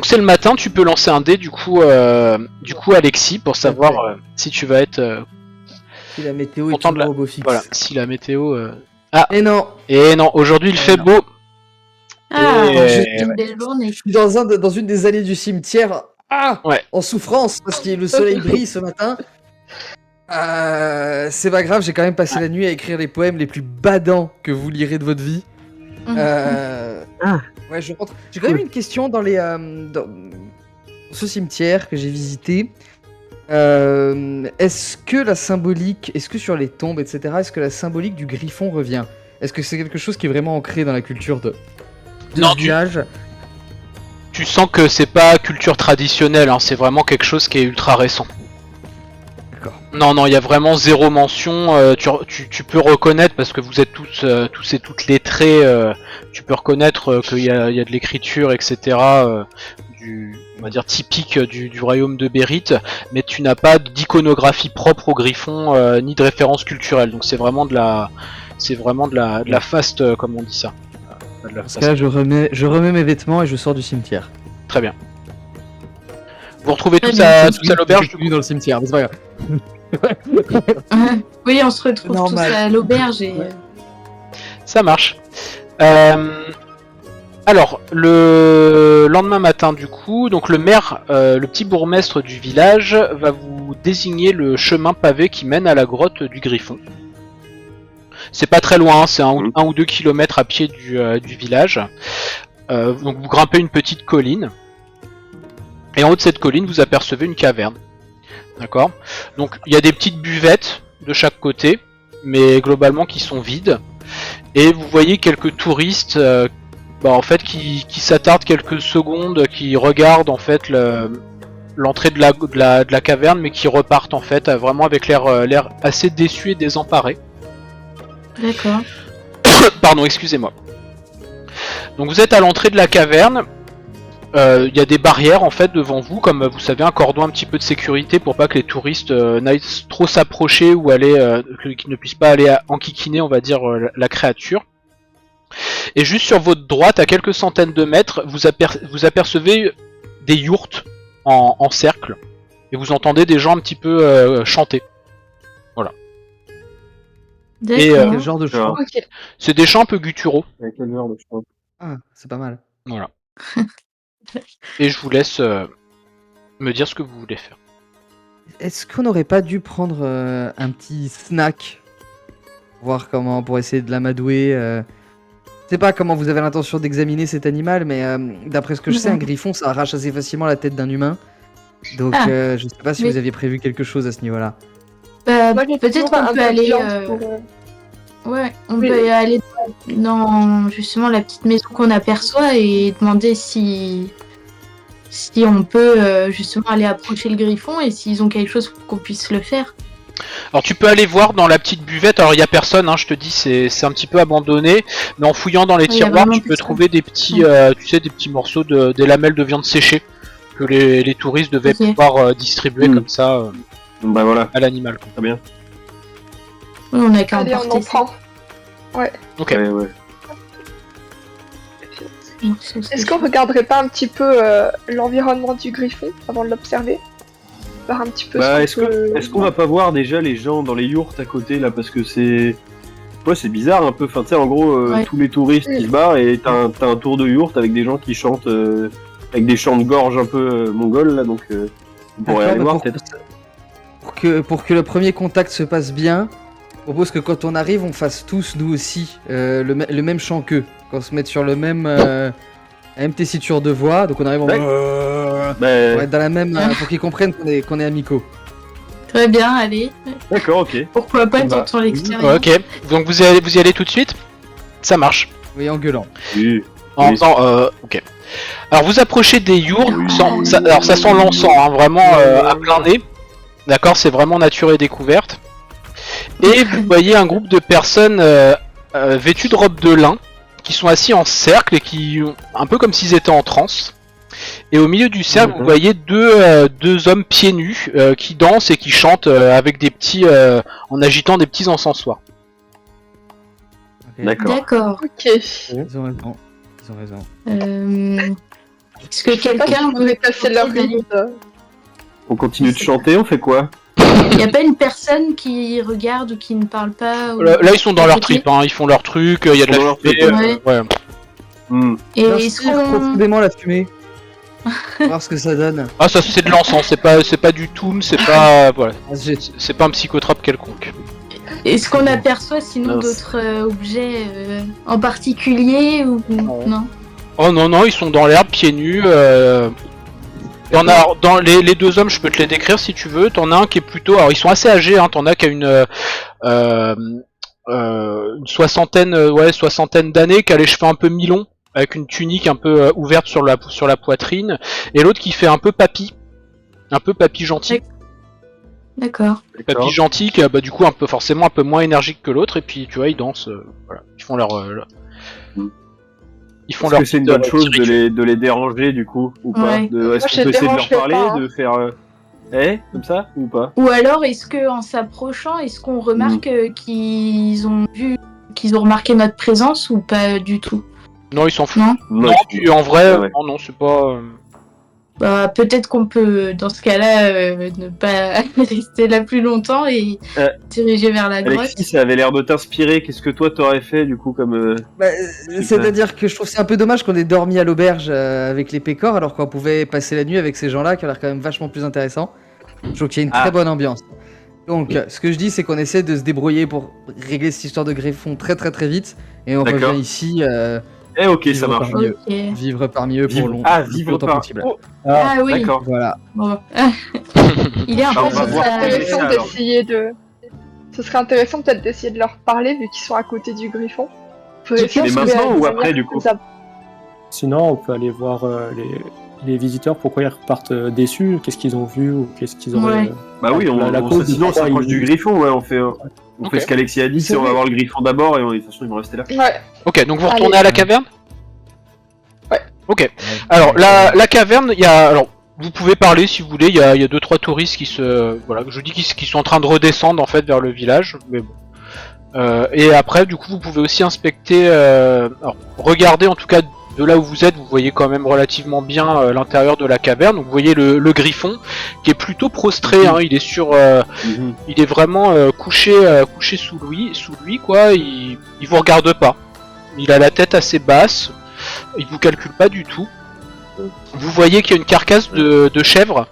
Donc c'est le matin, tu peux lancer un dé du coup Alexis, pour savoir si tu vas être Si la météo est content de toujours au beau fixe. Voilà, si la météo... Ah, Et non, et non, aujourd'hui il fait non. beau. Ah, Et- une belle journée. je suis dans une des allées du cimetière, Ouais. en souffrance, parce que le soleil brille ce matin. C'est pas grave, j'ai quand même passé la nuit à écrire les poèmes les plus badants que vous lirez de votre vie. Ouais, je rentre. J'ai quand même une question dans ce cimetière que j'ai visité. Est-ce que sur les tombes, etc., est-ce que la symbolique du griffon revient? Est-ce que c'est quelque chose qui est vraiment ancré dans la culture de Non, ce village? Tu sens que c'est pas culture traditionnelle, hein, c'est vraiment quelque chose qui est ultra récent. D'accord. Non, il y a vraiment zéro mention. Tu peux reconnaître, parce que vous êtes tous et toutes lettrés, tu peux reconnaître qu'il y a de l'écriture, etc. On va dire typique du royaume de Bérite, mais tu n'as pas d'iconographie propre au griffon, ni de référence culturelle. Donc c'est vraiment de la faste, comme on dit ça. De la Parce faste. que là, je remets mes vêtements et je sors du cimetière. Très bien. Vous retrouvez tous Très à Je l'auberge suis dans le cimetière, mais c'est pas grave. Oui, on se retrouve tous Normal. à l'auberge et... Ça marche. Alors, le lendemain matin, du coup, donc le maire, le petit bourgmestre du village, va vous désigner le chemin pavé qui mène à la grotte du Griffon. C'est pas très loin, c'est 1 ou 2 kilomètres à pied du village. Donc vous grimpez une petite colline. Et en haut de cette colline, vous apercevez une caverne. D'accord? Donc il y a des petites buvettes de chaque côté, mais globalement qui sont vides. Et vous voyez quelques touristes en fait, qui s'attardent quelques secondes, qui regardent en fait l'entrée de la caverne, mais qui repartent en fait vraiment avec l'air assez déçu et désemparé. D'accord. Pardon, excusez-moi. Donc vous êtes à l'entrée de la caverne. Il y a des barrières en fait devant vous, comme vous savez, un cordon un petit peu de sécurité pour pas que les touristes n'aillent trop s'approcher ou qu'ils ne puissent pas aller enquiquiner, on va dire, la créature. Et juste sur votre droite, à quelques centaines de mètres, vous apercevez des yourtes en cercle. Et vous entendez des gens un petit peu chanter. Voilà. D'accord. Quel genre de chant? Ok. C'est des chants un peu gutturaux. Avec quel genre de chant? Ah, c'est pas mal. Voilà. Et je vous laisse me dire ce que vous voulez faire. Est-ce qu'on n'aurait pas dû prendre un petit snack? Voir comment, pour essayer de l'amadouer. Je sais pas comment vous avez l'intention d'examiner cet animal, mais d'après ce que je sais, un griffon ça arrache assez facilement la tête d'un humain. Donc je sais pas si Oui. vous aviez prévu quelque chose à ce niveau-là. Moi, j'ai Peut-être toujours un qu'on peut peu de aller... viande pour, Ouais, on Oui. peut aller dans justement la petite maison qu'on aperçoit et demander si on peut justement aller approcher le griffon et s'ils ont quelque chose pour qu'on puisse le faire. Alors tu peux aller voir dans la petite buvette, alors il y a personne, hein, je te dis, c'est un petit peu abandonné, mais en fouillant dans les Il y a tiroirs, vraiment tu peux personne. trouver des petits, des petits morceaux des lamelles de viande séchée que les touristes devaient Ok. pouvoir distribuer comme ça Bah voilà, à l'animal. très bien. Oui, on a qu'à Allez, on emporter en ça. prend. Ok. Ouais. Est-ce qu'on regarderait pas un petit peu l'environnement du griffon avant de l'observer? Voir un petit peu Bah, ce qu'on peut... est-ce qu'on va pas voir déjà les gens dans les yourtes à côté là, parce que c'est... Ouais, c'est bizarre un peu, enfin tu sais en gros Ouais. tous les touristes qui se barrent et t'as un tour de yourte avec des gens qui chantent avec des chants de gorge un peu mongols là, donc on pourrait aller voir peut-être. Pour que le premier contact se passe bien, je propose que quand on arrive, on fasse tous, nous aussi, le même chant qu'eux. Qu'on se mette sur le même, la même tessiture de voix, donc on arrive en... Ouais. Pour Bah, être dans la même... pour qu'ils comprennent qu'on est amicaux. Très bien, allez. d'accord, ok. Pourquoi pas Bah, tenter l'expérience. Ok, donc vous y allez tout de suite? Ça marche. Oui, en gueulant. Oui. En Oui. faisant, ok. Alors vous approchez des yourtes, alors ça sent l'encens, hein, vraiment à plein nez. D'accord, c'est vraiment nature et découverte. Et vous voyez un groupe de personnes vêtues de robes de lin, qui sont assis en cercle et qui, un peu comme s'ils étaient en transe. Et au milieu du cercle, vous voyez deux hommes pieds nus qui dansent et qui chantent avec des petits, en agitant des petits encensoirs. Ok. D'accord. D'accord. Ok. Ils ont raison. Ils ont raison. Est-ce que Je sais pas si quelqu'un vous voudrez casser leur rythme. On continue de chanter, on fait quoi? Il n'y a pas une personne qui regarde ou qui ne parle pas ou... Là, ils sont dans leur Ok. trip, hein, ils font leur truc, il y a de Ils font la leur fumée, truc, ouais. ouais. Hmm. Et est-ce J'inspire qu'on... profondément la fumée. Voir ce que ça donne. Ah, ça c'est de l'encens, c'est pas du toum, c'est pas. Voilà. Ah, j'ai- C'est pas un psychotrope quelconque. Est-ce qu'on aperçoit sinon Mince. d'autres objets en particulier ou non? Oh non, non, ils sont dans l'herbe, pieds nus. T'en as, dans les deux hommes, je peux te les décrire si tu veux. T'en as un qui est plutôt. Alors, ils sont assez âgés, hein. T'en as qui a une soixantaine d'années, qui a les cheveux un peu mi-longs, avec une tunique un peu ouverte sur la poitrine. Et l'autre qui fait un peu papy gentil. D'accord. Papy gentil, qui a du coup forcément un peu moins énergique que l'autre. Et puis, tu vois, ils dansent. Voilà. Ils font Ils font Est-ce leur que c'est une petite, bonne chose petit rituel. de les déranger du coup ou pas? Ouais. Est-ce Moi, qu'on je peut essayer de leur dérangerai parler, pas, hein. de faire comme ça ou pas? Ou alors est-ce que en s'approchant, est-ce qu'on remarque qu'ils ont remarqué notre présence ou pas du tout? Non, ils s'en foutent. Non. Non, puis en vrai, Ouais. non, c'est pas. Bah, peut-être qu'on peut, dans ce cas-là, ne pas rester là plus longtemps et diriger vers la grotte. Alexis, ça avait l'air de t'inspirer. Qu'est-ce que toi t'aurais fait du coup comme Bah, c'est-à-dire que je trouve c'est un peu dommage qu'on ait dormi à l'auberge avec les pécores alors qu'on pouvait passer la nuit avec ces gens-là qui ont l'air quand même vachement plus intéressants. Je trouve qu'il y a une très bonne ambiance. Donc, ce que je dis, c'est qu'on essaie de se débrouiller pour régler cette histoire de griffon très très très vite et on D'accord. revient ici ok, ça vivre marche. parmi eux. Ok. Vivre parmi eux pour longtemps. le plus Vivre longtemps par. possible. Oh, Ah oui. D'accord. Voilà. Bon. Il est un Bah, peu on va sur voir sa- après. Intéressant ça, alors. d'essayer de. Ce serait intéressant peut-être d'essayer de leur parler vu qu'ils sont à côté du griffon. Faudrait essayer Mais de trouver maintenant une ou après, manière du coup plus à- Sinon, on peut aller voir les visiteurs, pourquoi ils repartent déçus, qu'est-ce qu'ils ont vu ou qu'est-ce qu'ils auraient. Ouais. Bah oui, sinon on s'approche du griffon, ouais, on fait Ok. ce qu'Alexis a dit, c'est on va voir le griffon d'abord et de toute façon ils vont rester là. Ouais. Ok, donc vous Allez. retournez à la caverne? Ouais. Ok. Alors la caverne, il y a, alors vous pouvez parler si vous voulez. Il y a 2-3 touristes qui qui sont en train de redescendre en fait vers le village, mais bon. Et après, du coup, vous pouvez aussi inspecter, alors, regardez en tout cas de là où vous êtes, vous voyez quand même relativement bien l'intérieur de la caverne. Donc vous voyez le griffon qui est plutôt prostré. Hein, il est vraiment couché sous lui quoi. Il vous regarde pas. Il a la tête assez basse. Il vous calcule pas du tout. Vous voyez qu'il y a une carcasse de chèvre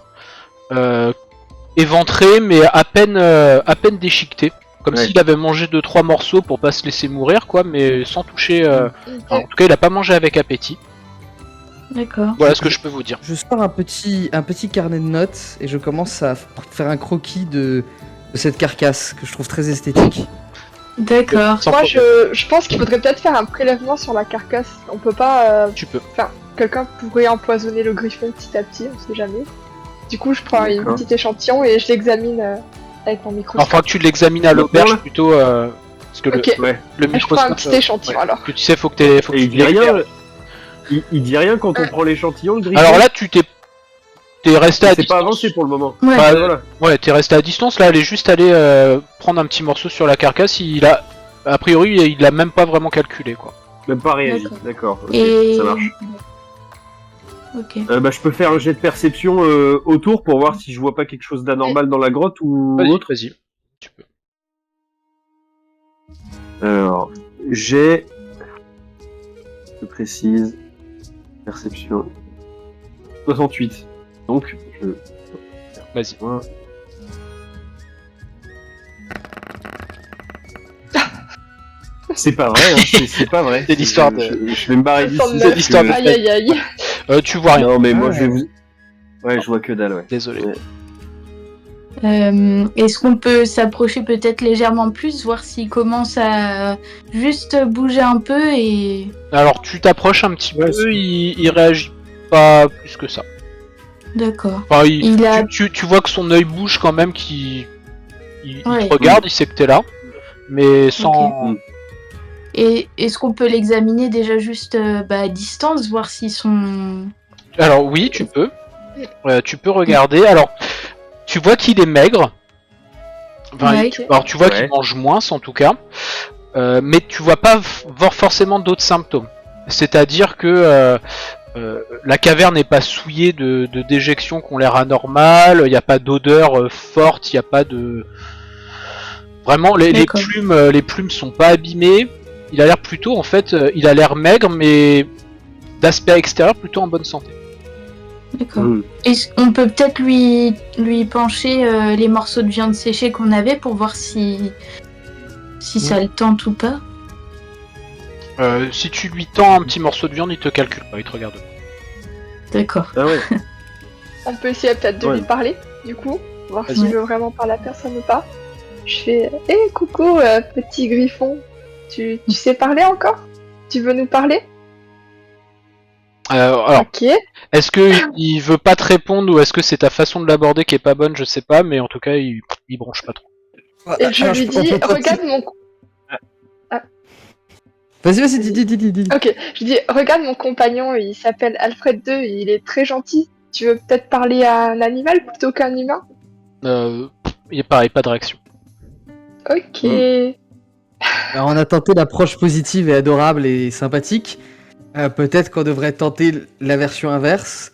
éventrée mais à peine déchiquetée. Comme Ouais. s'il avait mangé 2-3 morceaux pour pas se laisser mourir quoi, mais sans toucher. En tout cas, il a pas mangé avec appétit. D'accord. Voilà ce que je peux vous dire. Je sors un petit carnet de notes et je commence à faire un croquis de cette carcasse que je trouve très esthétique. D'accord. Sans Moi, problème. je pense qu'il faudrait peut-être faire un prélèvement sur la carcasse. On peut pas. Tu peux. Quelqu'un pourrait empoisonner le griffon petit à petit, on sait jamais. Du coup, je prends une D'accord. petite échantillon et je l'examine avec mon microscope. Enfin, que tu l'examines à l'auberge plutôt. Parce que Ok. Ouais. le Je prends un microscope. petit échantillon alors. Que tu sais, faut que tu Et il dit rien. Il dit rien quand on prend l'échantillon, le griffon. Alors là, t'es resté à c'est pas distance. avancé pour le moment. Ouais. Bah, Voilà. Ouais, t'es resté à distance. Là, elle est juste allée prendre un petit morceau sur la carcasse. A priori, il a même pas vraiment calculé quoi. Même pas réagi. D'accord. D'accord. Ok, Et... ça marche. Ok. Bah, je peux faire un jet de perception autour pour voir si je vois pas quelque chose d'anormal dans la grotte ou Vas-y, autre. vas-y. Tu peux. Alors, j'ai. Je précise. Perception. 68. Donc, je. Vas-y. C'est pas vrai, hein, c'est pas vrai. C'est l'histoire de- Je vais me barrer Ça d'ici. semble- parce l'histoire de- que- Aïe aïe aïe. Tu vois rien. Non, mais moi Ah, je vais vous. Ouais, je vois que dalle, ouais. Désolé. Ouais. Est-ce qu'on peut s'approcher peut-être légèrement plus, voir s'il commence à juste bouger un peu et... Alors, tu t'approches un petit Ouais, peu. Il réagit pas plus que ça. D'accord. Enfin, Il a- tu vois que son œil bouge quand même, il Ouais. te regarde, il sait que t'es là, mais sans. Ok. Et est-ce qu'on peut l'examiner déjà juste à distance, voir s'ils sont... Alors oui, tu peux. Tu peux regarder. Alors, tu vois qu'il est maigre. Enfin, Ouais. alors tu vois Ouais. qu'il mange moins, en tout cas. Mais tu vois pas voir forcément d'autres symptômes. C'est-à-dire que la caverne n'est pas souillée de déjections qui ont l'air anormales, il n'y a pas d'odeur forte, il n'y a pas de... Vraiment, D'accord. les plumes sont pas abîmées. Il a l'air plutôt, en fait, il a l'air maigre, mais d'aspect extérieur plutôt en bonne santé. D'accord. Mm. On peut peut-être lui pencher les morceaux de viande séchée qu'on avait pour voir si ça le tente ou pas. Si tu lui tends un petit morceau de viande, il te calcule pas, il te regarde pas. D'accord. Ah ouais. On peut essayer peut-être de Ouais. lui parler, du coup, voir Vas-y. s'il veut vraiment parler à personne ou pas. Je fais coucou, petit griffon, tu sais parler encore? Tu veux nous parler? Alors, Ok. est-ce que il veut pas te répondre ou est-ce que c'est ta façon de l'aborder qui est pas bonne, je sais pas, mais en tout cas, il bronche pas trop. Et je Alors, lui on dis, peut pas- regarde mon... Vas-y, dis. Ok, je lui dis, regarde mon compagnon, il s'appelle Alfred II, il est très gentil. Tu veux peut-être parler à un animal plutôt qu'un humain? Il est pareil, pas de réaction. Ok. Alors, on a tenté l'approche positive et adorable et sympathique. Peut-être qu'on devrait tenter la version inverse.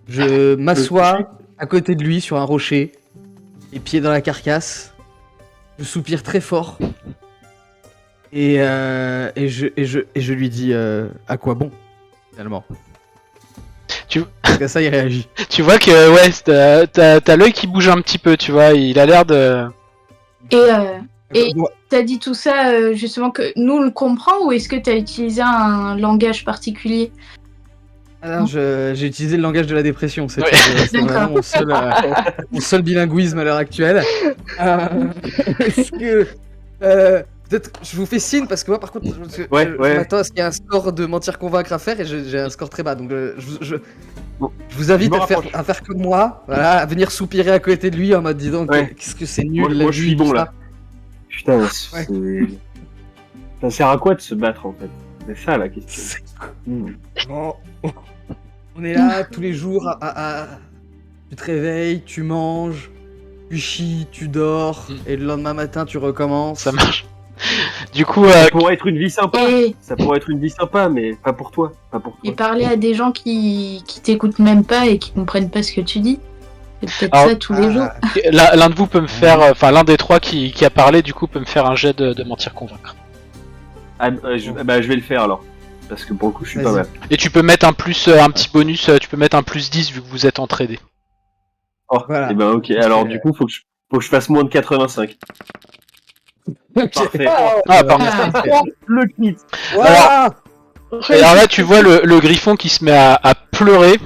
Je m'assois à côté de lui sur un rocher, les pieds dans la carcasse. Je soupire très fort. Et je lui dis à quoi bon, finalement. Tu- Parce que ça, il réagit. Tu vois que, ouais, t'as l'œil qui bouge un petit peu, tu vois, il a l'air de... Et Bon, t'as dit tout ça justement que nous on le comprend ou est-ce que t'as utilisé un langage particulier? alors, j'ai utilisé le langage de la dépression. C'était Ouais. c'était vraiment mon seul bilinguisme à l'heure actuelle. Est-ce que... peut-être je vous fais signe parce que moi par contre je m'attends à ce qu'il y ait un score de mentir convaincre à faire et j'ai un score très bas donc je vous invite Je me à faire, rapproche. comme moi, voilà, à venir soupirer à côté de lui en mode disant Ouais. qu'est-ce que c'est nul Moi, la moi, je vie, suis tout bon ça. là. Putain, Ouais. ça sert à quoi de se battre en fait? C'est ça la question. Mm. Bon, on est là tous les jours tu te réveilles, tu manges, tu chies, tu dors et le lendemain matin tu recommences. Ça marche. Du coup, Ça pourrait être une vie sympa. Et, Ça pourrait être une vie sympa, mais pas pour toi. Pas pour et toi. parler à des gens qui t'écoutent même pas et qui comprennent pas ce que tu dis. C'est peut-être Alors, ça tous les jours. l'un de vous peut me faire... Enfin, l'un des trois qui a parlé, du coup, peut me faire un jet de mentir convaincre. Je vais le faire alors. Parce que pour le coup, je suis pas Vas-y. mal. Et tu peux mettre un plus, un petit bonus, tu peux mettre un plus 10 vu que vous êtes entraînés. Oh, Voilà. et ben ok. Alors du coup, faut que je fasse moins de 85. Parfait. Ah, pardon. Ah. Le kit. Voilà. Et alors là, tu vois le griffon qui se met à pleurer.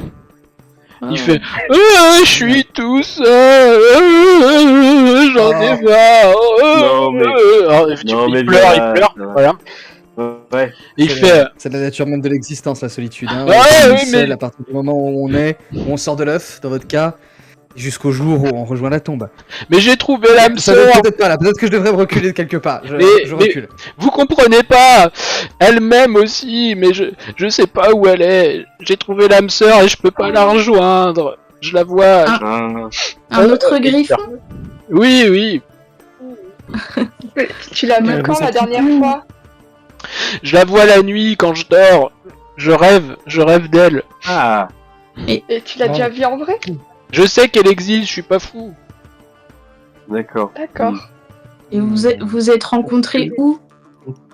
Il fait je suis tout seul, j'en ai marre. Non, mais- Alors, non, mais il pleure, ça va. voilà. Ouais. Et il fait C'est la nature même de l'existence, la solitude. Hein. Ouais, On est oui, seul mais- à partir du moment où on sort de l'œuf, dans votre cas, jusqu'au jour où on rejoint la tombe. mais j'ai trouvé l'âme Ça ne sœur. peut-être pas là, peut-être que je devrais me reculer de quelques pas. Je Mais- recule. Vous comprenez pas. Elle m'aime aussi, mais je sais pas où elle est. J'ai trouvé l'âme sœur et je peux pas la rejoindre. Je la vois. Ah. Ah. Un autre griffon? Oui, oui. Mais tu l'as vu Ouais, quand mais la ça- dernière fois? Je la vois la nuit quand je dors. Je rêve d'elle. Ah. Et tu l'as Oh. déjà vu en vrai? Je sais qu'elle existe, je suis pas fou. D'accord. D'accord. Et vous êtes rencontrés où?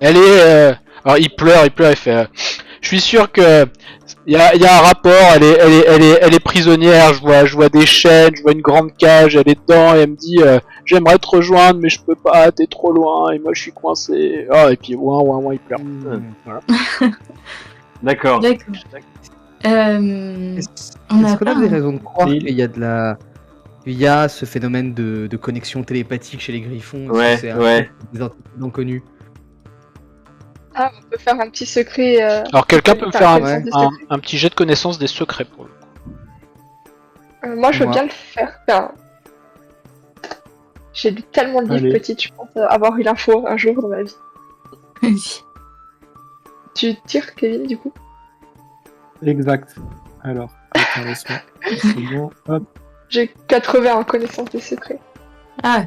Elle est. Alors il pleure, il fait. Je suis sûr que il y a un rapport. Elle est prisonnière. Je vois des chaînes, je vois une grande cage. Elle est dedans et elle me dit j'aimerais te rejoindre, mais je peux pas. T'es trop loin et moi je suis coincé. Oh et puis ouin, il pleure. Voilà. D'accord. D'accord. Est-ce On a qu'on a pas des un- raisons de croire Oui. qu'il y a ce phénomène de connexion télépathique chez les griffons? Est-ce Ouais, que c'est ouais. des entités non connues? Ah, on peut faire un petit secret. Alors quelqu'un peut me faire Ouais. un petit jet de connaissance des secrets pour le coup. Moi, je veux Moi. bien le faire. Enfin, j'ai lu tellement de livres Allez. petite, je pense avoir eu l'info un jour dans ma vie. Vas-y. Tu tires, Kevin, du coup? Exact. Alors, attends, laisse-moi. C'est bon. Hop. J'ai 80 en connaissance des secrets. Ah,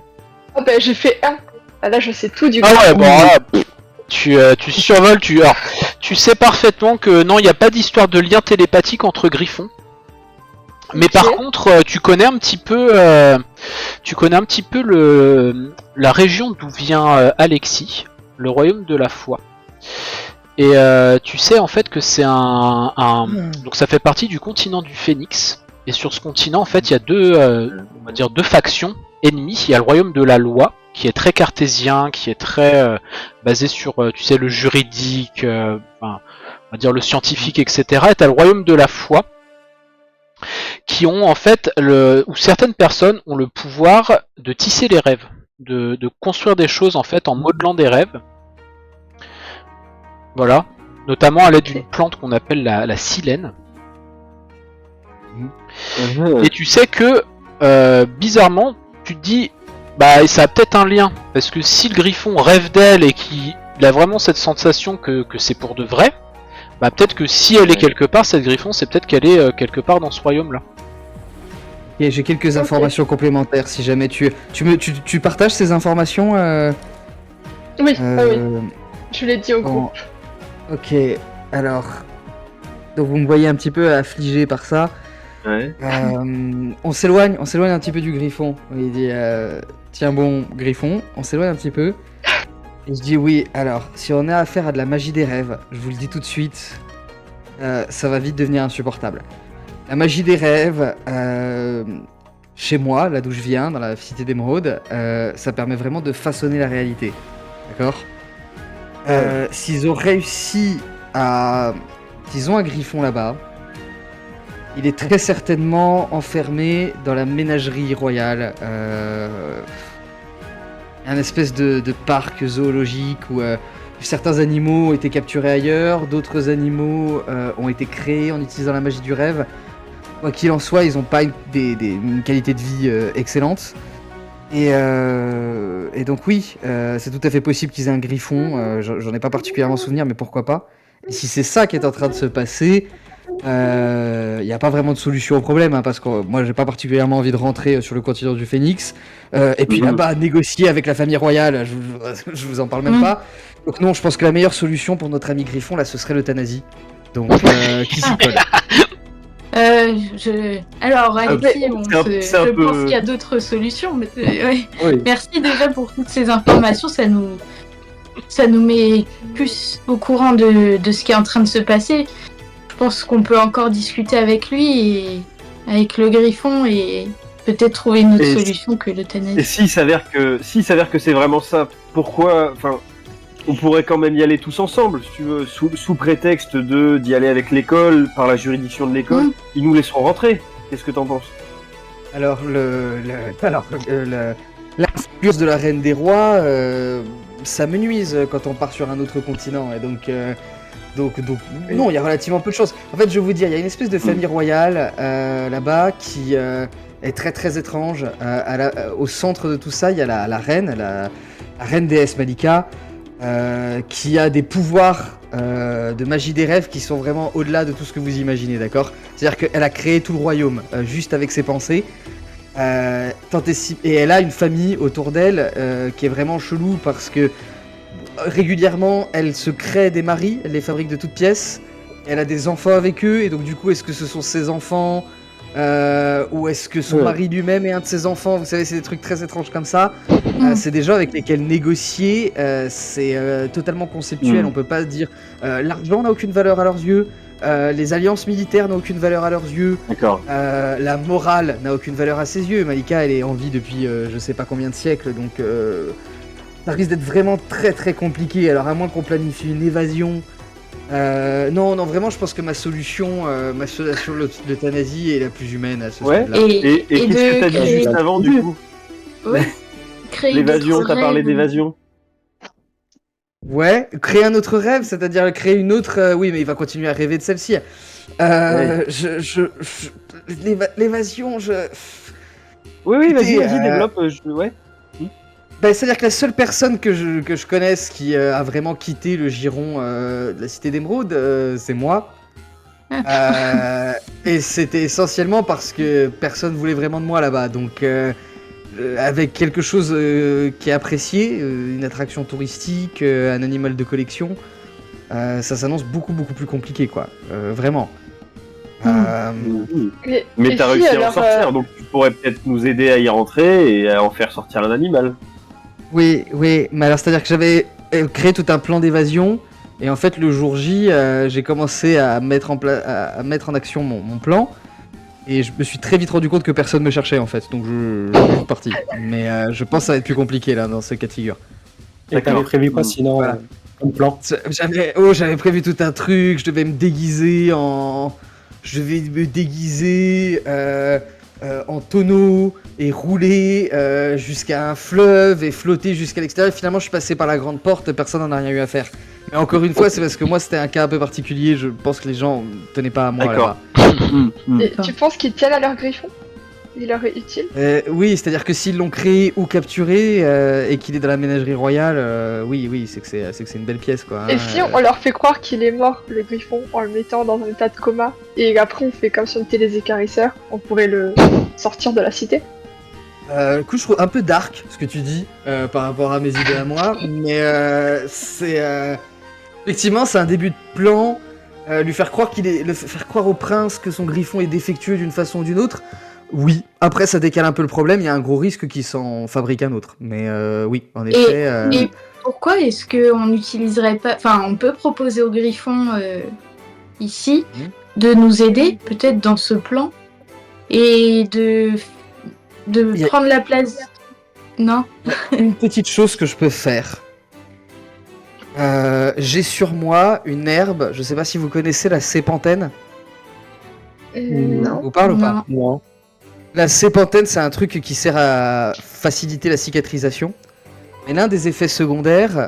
Oh bah j'ai fait 1. Ah, là, je sais tout du coup. Ah ouais, bon là, tu survoles, Tu sais parfaitement que non, il n'y a pas d'histoire de lien télépathique entre griffons. Mais Ok. par contre, tu connais un petit peu, la région d'où vient Alexis, le royaume de la foi. Et tu sais en fait que c'est donc ça fait partie du continent du Phénix. Et sur ce continent, en fait, il y a deux factions ennemies. Il y a le royaume de la loi, qui est très cartésien, qui est très basé sur, tu sais, le juridique, on va dire le scientifique, etc. Et t'as le royaume de la foi, qui ont en fait où certaines personnes ont le pouvoir de tisser les rêves, de construire des choses en fait en modelant des rêves. Voilà, notamment à l'aide d'une plante qu'on appelle la silène. Et tu sais que bizarrement, tu te dis bah ça a peut-être un lien, parce que si le griffon rêve d'elle et qu'il a vraiment cette sensation que c'est pour de vrai, bah peut-être que si elle est quelque part, cette griffon, c'est peut-être qu'elle est quelque part dans ce royaume-là. Et j'ai quelques informations complémentaires si jamais tu partages ces informations. Oui, oui. Je l'ai dit au groupe. Ok, alors. Donc vous me voyez un petit peu affligé par ça. Ouais. On s'éloigne un petit peu du griffon. Il dit tiens bon griffon, on s'éloigne un petit peu. Et je dis oui, alors si on a affaire à de la magie des rêves, je vous le dis tout de suite, ça va vite devenir insupportable. La magie des rêves, chez moi, là d'où je viens, dans la cité d'Émeraude, ça permet vraiment de façonner la réalité. D'accord ? S'ils ont réussi à... S'ils ont un griffon là-bas, il est très certainement enfermé dans la ménagerie royale. Un espèce de parc zoologique où certains animaux ont été capturés ailleurs, d'autres animaux ont été créés en utilisant la magie du rêve. Quoi qu'il en soit, ils n'ont pas une qualité de vie excellente. Et donc oui, c'est tout à fait possible qu'ils aient un griffon. J'en ai pas particulièrement souvenir, mais pourquoi pas. Et si c'est ça qui est en train de se passer, il n'y a pas vraiment de solution au problème, hein, parce que moi j'ai pas particulièrement envie de rentrer sur le continent du Phénix. Et puis là-bas, négocier avec la famille royale, je vous en parle même pas. Donc non, je pense que la meilleure solution pour notre ami Griffon, là, ce serait l'euthanasie. Donc, qui s'y colle? Alors, Alexis, c'est un je peu- pense qu'il y a d'autres solutions. Mais, ouais. Oui. Merci déjà pour toutes ces informations. Ça nous met plus au courant de ce qui est en train de se passer. Je pense qu'on peut encore discuter avec lui et avec le griffon et peut-être trouver une autre Et solution que Et l'euthanasie. s'il s'avère que c'est vraiment ça, pourquoi, enfin, on pourrait quand même y aller tous ensemble, si tu veux, sous prétexte d'y aller avec l'école, par la juridiction de l'école, ils nous laisseront rentrer. Qu'est-ce que t'en penses? Alors, l'influence de la reine des rois, ça me nuise quand on part sur un autre continent. Et donc non, il y a relativement peu de choses. En fait, je vais vous dire, il y a une espèce de famille royale là-bas qui est très très étrange. Au centre de tout ça, il y a la reine, la reine déesse Malika, qui a des pouvoirs de magie des rêves qui sont vraiment au-delà de tout ce que vous imaginez, d'accord? C'est-à-dire qu'elle a créé tout le royaume juste avec ses pensées. Et elle a une famille autour d'elle qui est vraiment chelou parce que régulièrement elle se crée des maris, elle les fabrique de toutes pièces, elle a des enfants avec eux et donc du coup est-ce que ce sont ses enfants ou est-ce que son mari lui-même est un de ses enfants? Vous savez, c'est des trucs très étranges comme ça. C'est des gens avec lesquels négocier, c'est totalement conceptuel. On peut pas dire l'argent n'a aucune valeur à leurs yeux, les alliances militaires n'ont aucune valeur à leurs yeux, D'accord. la morale n'a aucune valeur à ses yeux. Malika, elle est en vie depuis je sais pas combien de siècles, donc ça risque d'être vraiment très très compliqué. Alors à moins qu'on planifie une évasion. Non, vraiment, je pense que ma solution l'euthanasie est la plus humaine à ce Ouais. stade-là. Et qu'est-ce que t'as dit juste avant, du coup? Ouais. Créer L'évasion, d'autres t'as parlé rêves. d'évasion. Ouais, créer un autre rêve, c'est-à-dire créer une autre. Oui, mais il va continuer à rêver de celle-ci. Ouais. L'évasion, Oui, vas-y, Écoutez, développe. Ouais. Bah, c'est-à-dire que la seule personne que je connaisse qui a vraiment quitté le giron de la cité d'Émeraude, c'est moi. Et c'était essentiellement parce que personne voulait vraiment de moi là-bas. Donc, avec quelque chose qui est apprécié, une attraction touristique, un animal de collection, ça s'annonce beaucoup plus compliqué, quoi. Vraiment. Mais et t'as si, réussi à en alors, sortir, donc tu pourrais peut-être nous aider à y rentrer et à en faire sortir un animal. Oui, mais alors c'est-à-dire que j'avais créé tout un plan d'évasion, et en fait le jour J, j'ai commencé à mettre en action mon plan, et je me suis très vite rendu compte que personne me cherchait en fait, donc je suis parti. Mais je pense que ça va être plus compliqué là dans ce cas de figure. Et t'avais prévu quoi sinon Voilà. comme plan? J'avais prévu tout un truc, je devais me déguiser en tonneau et rouler jusqu'à un fleuve et flotter jusqu'à l'extérieur. Et finalement, je suis passé par la grande porte, personne n'en a rien eu à faire. Mais encore une fois, c'est parce que moi, c'était un cas un peu particulier. Je pense que les gens ne tenaient pas à moi D'accord. là-bas. Et tu penses qu'ils tiennent à leur griffon? Il leur est utile? Oui, c'est-à-dire que s'ils l'ont créé ou capturé et qu'il est dans la ménagerie royale, oui, c'est que c'est une belle pièce, quoi. Et si on leur fait croire qu'il est mort, le griffon, en le mettant dans un état de coma, et après on fait comme si on était les écarisseurs, on pourrait le sortir de la cité? Du coup, je trouve un peu dark ce que tu dis par rapport à mes idées à moi, mais effectivement, c'est un début de plan. Lui faire croire faire croire au prince que son griffon est défectueux d'une façon ou d'une autre. Oui. Après, ça décale un peu le problème. Il y a un gros risque qu'il s'en fabrique un autre. Mais oui, en effet. Et pourquoi est-ce qu'on n'utiliserait pas... Enfin, on peut proposer au Griffon ici de nous aider, peut-être dans ce plan, et de prendre la place... Non. Une petite chose que je peux faire. J'ai sur moi une herbe. Je sais pas si vous connaissez la sépantène. Non. Vous parle ou pas? Non. La sépantène, c'est un truc qui sert à faciliter la cicatrisation. Mais l'un des effets secondaires,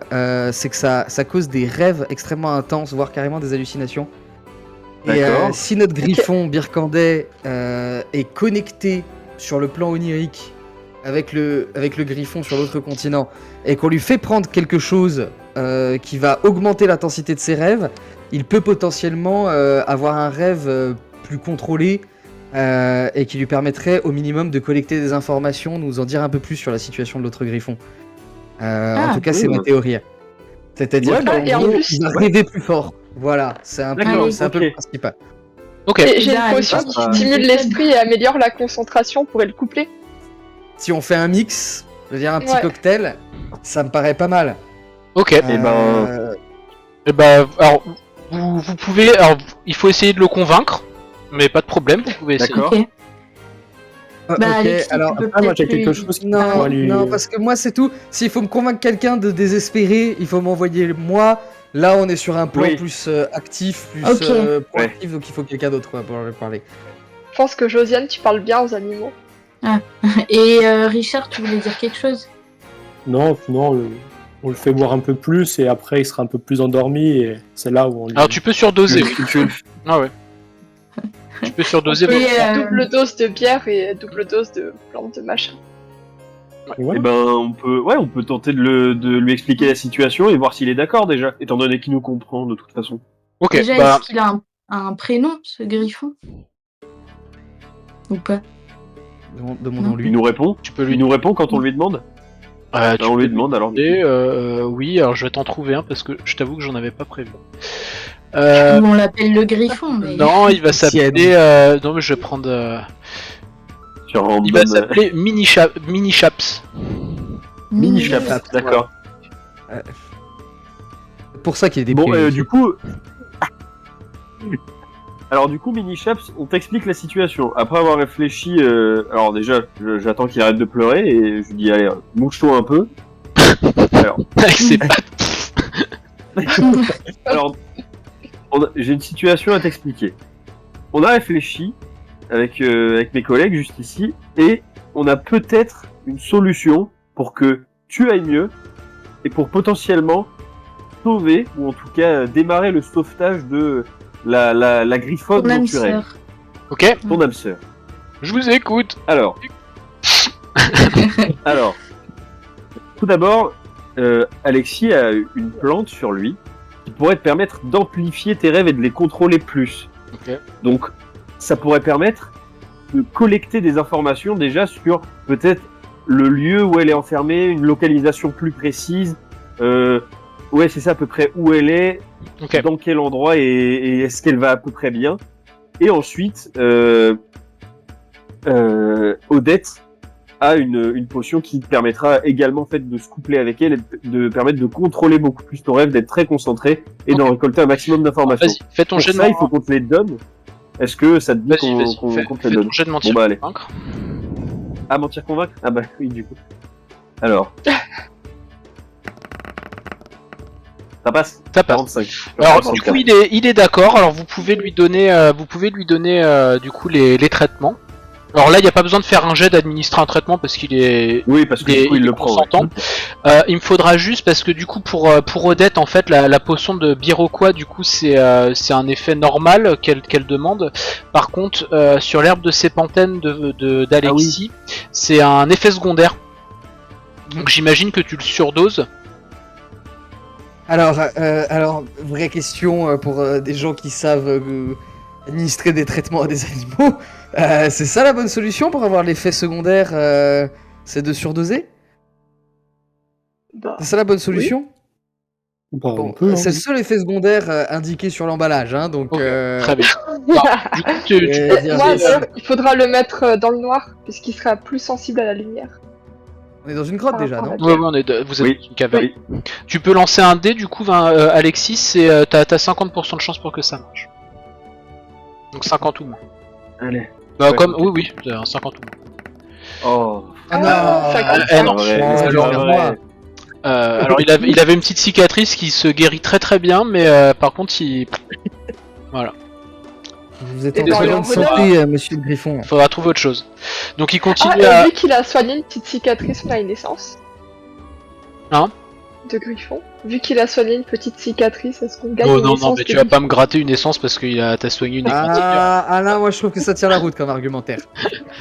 c'est que ça cause des rêves extrêmement intenses, voire carrément des hallucinations. Et D'accord. si notre griffon Birkanday est connecté sur le plan onirique avec le griffon sur l'autre continent, et qu'on lui fait prendre quelque chose qui va augmenter l'intensité de ses rêves, il peut potentiellement avoir un rêve plus contrôlé et qui lui permettrait au minimum de collecter des informations, nous en dire un peu plus sur la situation de l'autre griffon. En tout cas, c'est ma théorie. C'est-à-dire Ouais, et en qu'en gros, plus- il va rêver plus fort. Voilà, c'est un peu, D'accord, c'est un peu ok. le principal. Ok. Et j'ai Là, une potion elle qui passe, stimule l'esprit et améliore la concentration, on pourrait le coupler. Si on fait un mix, je veux dire un petit Ouais. cocktail, ça me paraît pas mal. Ok. Euh, Et bah, alors, vous pouvez. Alors, il faut essayer de le convaincre, mais pas de problème, vous pouvez essayer. D'accord. Ok. ok, Bah, Alexis, alors tu peux moi, j'ai peut-être quelque lui- chose qui non, pourrait lui- non, parce que moi c'est tout. S'il faut me convaincre quelqu'un de désespérer, il faut m'envoyer moi. Là, on est sur un plan Oui. plus actif, plus Ok. proactif, donc il faut quelqu'un d'autre quoi, pour lui parler. Je pense que Josiane, tu parles bien aux animaux. Et Richard, tu voulais dire quelque chose? Non, on le fait boire un peu plus et après il sera un peu plus endormi et c'est là où on lui... Alors, tu peux surdoser. Tu- tu- Ah ouais. Tu peux On surdoser. peut Et, double dose de bière et double dose de plantes de machin. Ouais. Eh ben, on peut tenter de lui expliquer la situation et voir s'il est d'accord déjà, étant donné qu'il nous comprend de toute façon. Ok, Déjà, bah, est-ce qu'il a un prénom, ce Griffon? Ou pas? Demandons-lui. Il nous répond. tu peux Il lui nous répond quand on lui demande. tu on peux lui demande alors. demander, oui, alors je vais t'en trouver un parce que je t'avoue que j'en avais pas prévu. Ou on l'appelle le Griffon, mais... Non, il va s'appeler. Tienne. Non, mais je vais prendre. Sur random, Il va s'appeler Mini Chaps. Mini Chaps, d'accord. C'est pour ça qu'il est Bon, déprimé. du coup. Alors du coup, Mini Chaps, on t'explique la situation. Après avoir réfléchi, alors déjà, j'attends qu'il arrête de pleurer et je lui dis allez, mouche-toi un peu. Alors, Avec ses pattes. alors j'ai une situation à t'expliquer. On a réfléchi avec mes collègues juste ici et on a peut-être une solution pour que tu ailles mieux et pour potentiellement sauver ou en tout cas démarrer le sauvetage de la griffonne Ton dont âme tu rêves. sœur. Ok, Ton âme sœur. je vous écoute. Alors, tout d'abord, Alexis a une plante sur lui qui pourrait te permettre d'amplifier tes rêves et de les contrôler plus. Ok. Donc, ça pourrait permettre de collecter des informations déjà sur peut-être le lieu où elle est enfermée, une localisation plus précise, ouais, c'est ça à peu près où elle est, Ok. dans quel endroit et est-ce qu'elle va à peu près bien. Et ensuite, Odette a une potion qui permettra également en fait de se coupler avec elle et de permettre de contrôler beaucoup plus ton rêve, d'être très concentré et d'en récolter un maximum d'informations. Vas-y, fais ton Pour jet de ça, il faut qu'on te les donne. Est-ce que ça te dit Vas-y, vas-y, qu'on fais te les donne? ton jet de mentir. Bon, bah, allez. Convaincre. Ah, mentir convaincre? Ah bah oui, du coup. Alors. Ça passe? Ça passe. 45. Alors 45. du coup il est d'accord. Alors vous pouvez lui donner du coup les traitements. Alors là il n'y a pas besoin de faire un jet d'administrer un traitement parce qu'il est Oui, parce que du coup, il est le prend. consentant. Il me faudra juste parce que du coup pour Odette en fait la potion de Biroquois du coup c'est un effet normal qu'elle demande. Par contre sur l'herbe de sépantène d'Alexis c'est un effet secondaire. Donc j'imagine que tu le surdoses. Alors, vraie question pour des gens qui savent administrer des traitements à des animaux. C'est ça la bonne solution pour avoir l'effet secondaire c'est de surdoser? Bah, C'est ça la bonne solution? Bah, Bon, on peut, hein. c'est le seul effet secondaire indiqué sur l'emballage, hein, donc... Ok, très bien. Alors, du coup tu Et- peux dire, moi, j'ai- d'ailleurs, il faudra le mettre dans le noir, puisqu'il sera plus sensible à la lumière. On est dans une grotte par déjà, rapport à non? la- Ouais, vous êtes Oui. dans une caverne. Oui. Tu peux lancer un dé, du coup, Alexis, et t'as 50% de chance pour que ça marche. Donc 50 ou moins. Allez. Bah, Ouais, comme, ok. oui, t'as un 50 ou moins. Oh. Ah non, ça non. Vrai, Oh, c'est alors, pas moi. vrai. Alors, il avait une petite cicatrice qui se guérit très très bien, mais par contre, voilà. Vous êtes Et en dans très le bonne renard. santé, monsieur le Griffon. Il faudra trouver autre chose. Donc, il continue Ah, à. vu qu'il a soigné une petite cicatrice à la naissance. Hein? De Griffon. Vu qu'il a soigné une petite cicatrice, est-ce qu'on gagne Oh une non, non, naissance mais de tu vas pas Griffon me gratter une essence parce que t'as soigné une Ah là, moi je trouve que ça tient la route comme argumentaire.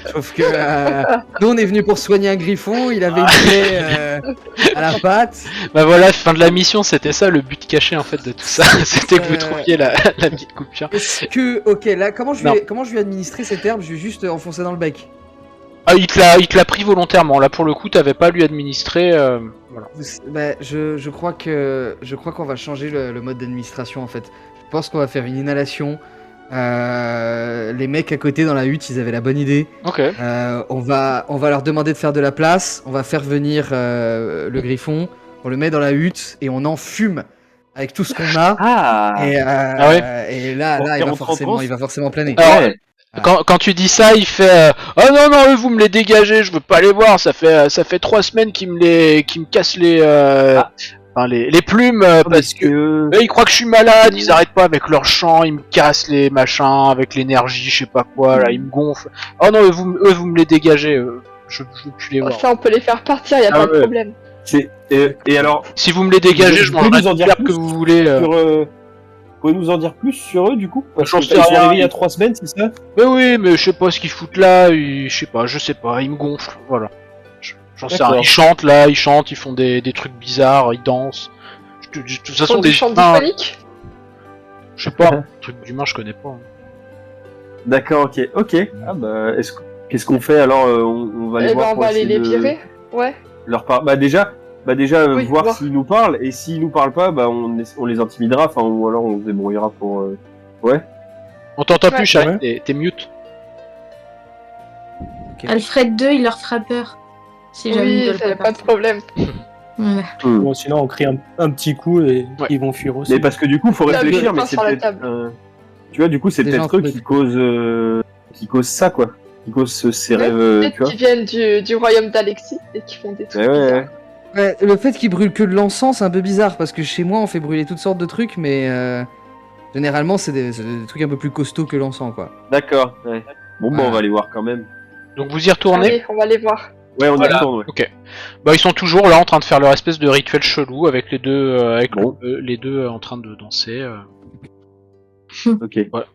Je trouve que nous on est venu pour soigner un griffon, il avait une plaie à la patte. Bah voilà, fin de la mission, c'était ça le but caché en fait de tout ça. C'était que vous Euh, trouviez la petite coupure. Est-ce que, ok, là, comment je Non. lui ai administré cette herbe? Je vais juste enfoncer dans le bec. Ah, il te l'a pris volontairement. Là, pour le coup, t'avais pas à lui administrer. Voilà. Bah, je crois qu'on va changer le mode d'administration en fait. Je pense qu'on va faire une inhalation. Les mecs à côté dans la hutte, ils avaient la bonne idée. Ok. On va leur demander de faire de la place. On va faire venir le griffon. On le met dans la hutte et on en fume avec tout ce qu'on a. Ah. Et, et là, Pour il va 40 forcément, il va forcément planer. Alors, Ouais. Quand tu dis ça, il fait oh non non, eux vous me les dégagez, je veux pas les voir. Ça fait 3 semaines qu'ils me cassent les plumes parce que eux, ils croient que je suis malade. Ils arrêtent pas avec leur chant, ils me cassent les machins avec l'énergie, je sais pas quoi. Là, ils me gonflent. Oh non, eux vous me les dégagez. Je veux plus les voir. Ça, on peut les faire partir, y a Ah pas de ouais. problème. Et alors, Si vous me les dégagez, je Vous pouvez mangerai nous en toute dire l'herbe plus que vous voulez. vous pouvez nous en dire plus sur eux du coup? Parce J'en que sais ils sont rien. arrivés il y a 3 semaines, c'est ça? Mais oui, mais je sais pas ce qu'ils foutent là, je sais pas, ils me gonflent, voilà. J'en sais rien, D'accord. ils chantent là, ils font des trucs bizarres, ils dansent. De toute façon, Sont des du chant humains, diphonique. je sais pas, truc d'humain, je connais pas. hein. D'accord, ok. Ah bah, qu'est-ce qu'on fait alors? On va les Eh voir ben, on pour va aller essayer les de virer. Ouais. Bah déjà Oui, voir voir. s'ils nous parlent, et s'ils nous parlent pas, bah on les intimidera, enfin, ou alors on se débrouillera pour. Ouais. On t'entend Ouais. plus, chérie, Ouais. t'es mute. Alfred 2, il leur fera peur. Si jamais ils Oui, veulent ça pas pas de partir. problème. Voilà. Bon, sinon, on crie un petit coup et Ouais. ils vont fuir aussi. Mais parce que du coup, faut Là, réfléchir, le mais pain c'est sur la peut-être. table. Tu vois, du coup, c'est Déjà peut-être eux un qui causent ça, quoi. Qui causent ces Ouais, rêves, tu Peut-être vois. qu'ils viennent du royaume d'Alexis et qui font des trucs Ouais, ouais, bizarres. Ouais, le fait qu'il brûle que de l'encens, c'est un peu bizarre parce que chez moi on fait brûler toutes sortes de trucs, mais généralement c'est des trucs un peu plus costauds que l'encens quoi. D'accord, ouais. Bon, bah, Ouais. on va aller voir quand même. Donc vous y retournez. Allez, on va les voir. Ouais, on Voilà. y retourne, ouais. Ok. Bah ils sont toujours là en train de faire leur espèce de rituel chelou avec les deux, Bon. les deux en train de danser. Ok. Voilà.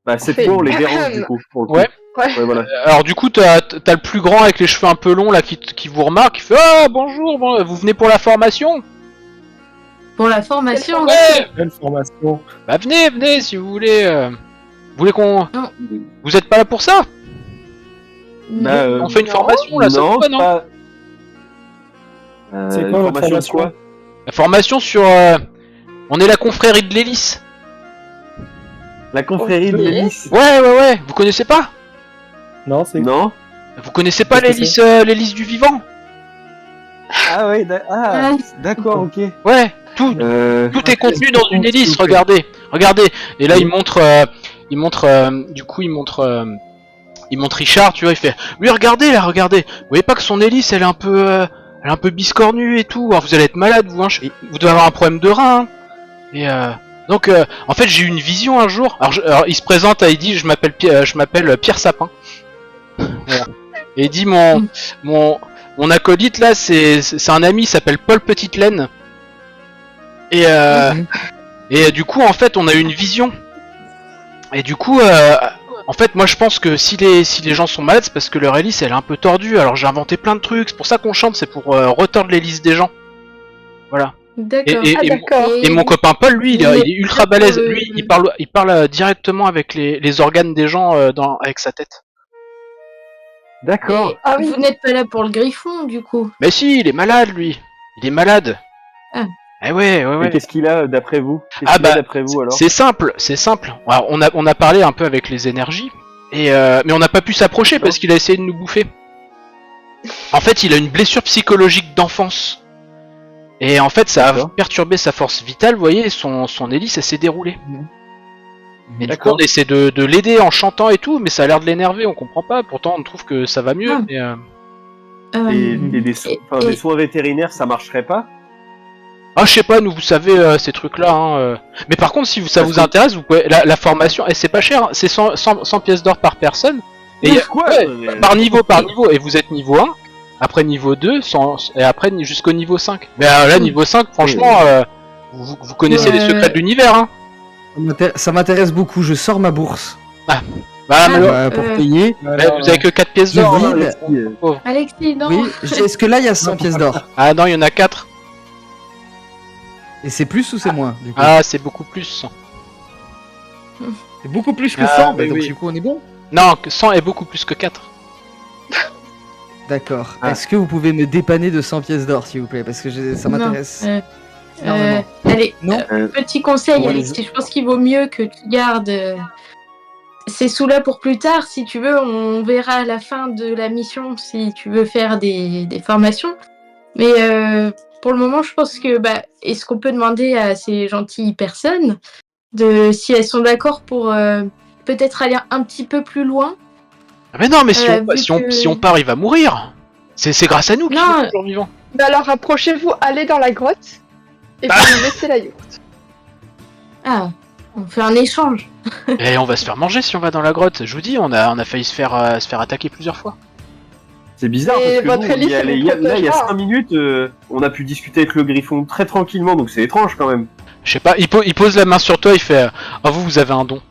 Bah, cette fait- fois, on les dérange, du coup. Pour le coup. Ouais. Ouais. Ouais, voilà. Alors du coup t'as le plus grand avec les cheveux un peu longs là qui vous remarque, il fait ah bonjour, vous venez pour la formation? Pour la formation, Ouais. Belle formation. Bah venez si vous voulez. Vous voulez qu'on... Non. Vous êtes pas là pour ça? Bah, On fait une non. formation là, ça non, va, non? pas. C'est Une quoi votre formation de formation quoi? La formation sur... on est la confrérie de l'hélice. La confrérie de Ok. l'hélice. Ouais, vous connaissez pas? Non, c'est. Non. Vous connaissez pas Qu'est-ce l'hélice du vivant? Ah ouais, Ouais. d'accord, ok. Ouais, tout est contenu dans une hélice, regardez. Et là, il montre, il montre Richard, tu vois, il fait, oui, regardez. Vous voyez pas que son hélice, elle est un peu biscornue et tout. Alors, vous allez être malade, vous, hein. Vous devez avoir un problème de rein. Hein. Et donc, en fait, j'ai eu une vision un jour. Alors, il se présente, il dit, je m'appelle Pierre Sapin. Voilà. Et il dit, mon acolyte là, c'est un ami, il s'appelle Paul Petitelaine. Et du coup, en fait, on a eu une vision. Et du coup, en fait, moi je pense que si les gens sont malades, c'est parce que leur hélice elle est un peu tordue. Alors j'ai inventé plein de trucs, c'est pour ça qu'on chante, c'est pour retordre l'hélice des gens. Voilà. D'accord. Ah, d'accord. Et mon copain Paul, lui, il est ultra pour balèze. le- Lui, il parle directement avec les organes des gens avec sa tête. D'accord. Et Ah oui. vous n'êtes pas là pour le griffon, du coup. Mais si, il est malade, lui. Il est malade. Ah. Eh ouais. Et qu'est-ce qu'il a d'après vous? Ah bah, d'après vous alors? C'est simple. Alors, on a parlé un peu avec les énergies, mais on n'a pas pu s'approcher parce qu'il a essayé de nous bouffer. En fait, il a une blessure psychologique d'enfance. Et en fait, ça a D'accord. perturbé sa force vitale, vous voyez, son hélice, elle s'est déroulée. Mais du coup, D'accord. on essaie de l'aider en chantant et tout, mais ça a l'air de l'énerver, on comprend pas. Pourtant, on trouve que ça va mieux. Ah. Mais, Et des soins vétérinaires, ça marcherait pas? ah, je sais pas, nous, vous savez, ces trucs-là. Hein. Mais par contre, si ça Parce vous que- intéresse, vous pouvez... la formation, c'est pas cher, hein, c'est 100 pièces d'or par personne. Et Quoi? ouais, par niveau, et vous êtes niveau 1, après niveau 2, et après jusqu'au niveau 5. Mais là, niveau 5, franchement, vous connaissez les secrets de l'univers. Hein. Ça m'intéresse beaucoup, je sors ma bourse Bah, Ah, mais pour euh, payer. vous avez que 4 pièces Je d'or. vis. Hein. Alexis, non. Oui, est-ce que là il y a 100 pièces d'or? Ah non, il y en a 4. Et c'est plus ou c'est moins du coup? Ah, c'est beaucoup plus. C'est beaucoup plus que Ah, 100, mais donc oui. du coup on est bon. Non, 100 est beaucoup plus que 4. D'accord. Ah. Est-ce que vous pouvez me dépanner de 100 pièces d'or s'il vous plaît? Parce que ça Non, m'intéresse. euh, énormément. allez, Non. petit conseil, Ouais, Alexis, je pense qu'il vaut mieux que tu gardes ces sous-là pour plus tard. Si tu veux, on verra à la fin de la mission si tu veux faire des formations. Mais pour le moment, je pense que est-ce qu'on peut demander à ces gentilles personnes si elles sont d'accord pour peut-être aller un petit peu plus loin? Ah, mais non, mais si vu on que- part, il va mourir. C'est grâce à nous qu'il Non. est toujours vivant. Bah alors approchez-vous, allez dans la grotte et vous nous laissez la yourte. Ah, on fait un échange. Et on va se faire manger si on va dans la grotte. Je vous dis, on a failli se faire attaquer plusieurs fois. C'est bizarre Et parce que votre nous, on y hélice, est elle allé- vous là, il y a protégera. 5 minutes, on a pu discuter avec le griffon très tranquillement, donc c'est étrange quand même. Je sais pas, il pose la main sur toi, il fait ah vous avez un don.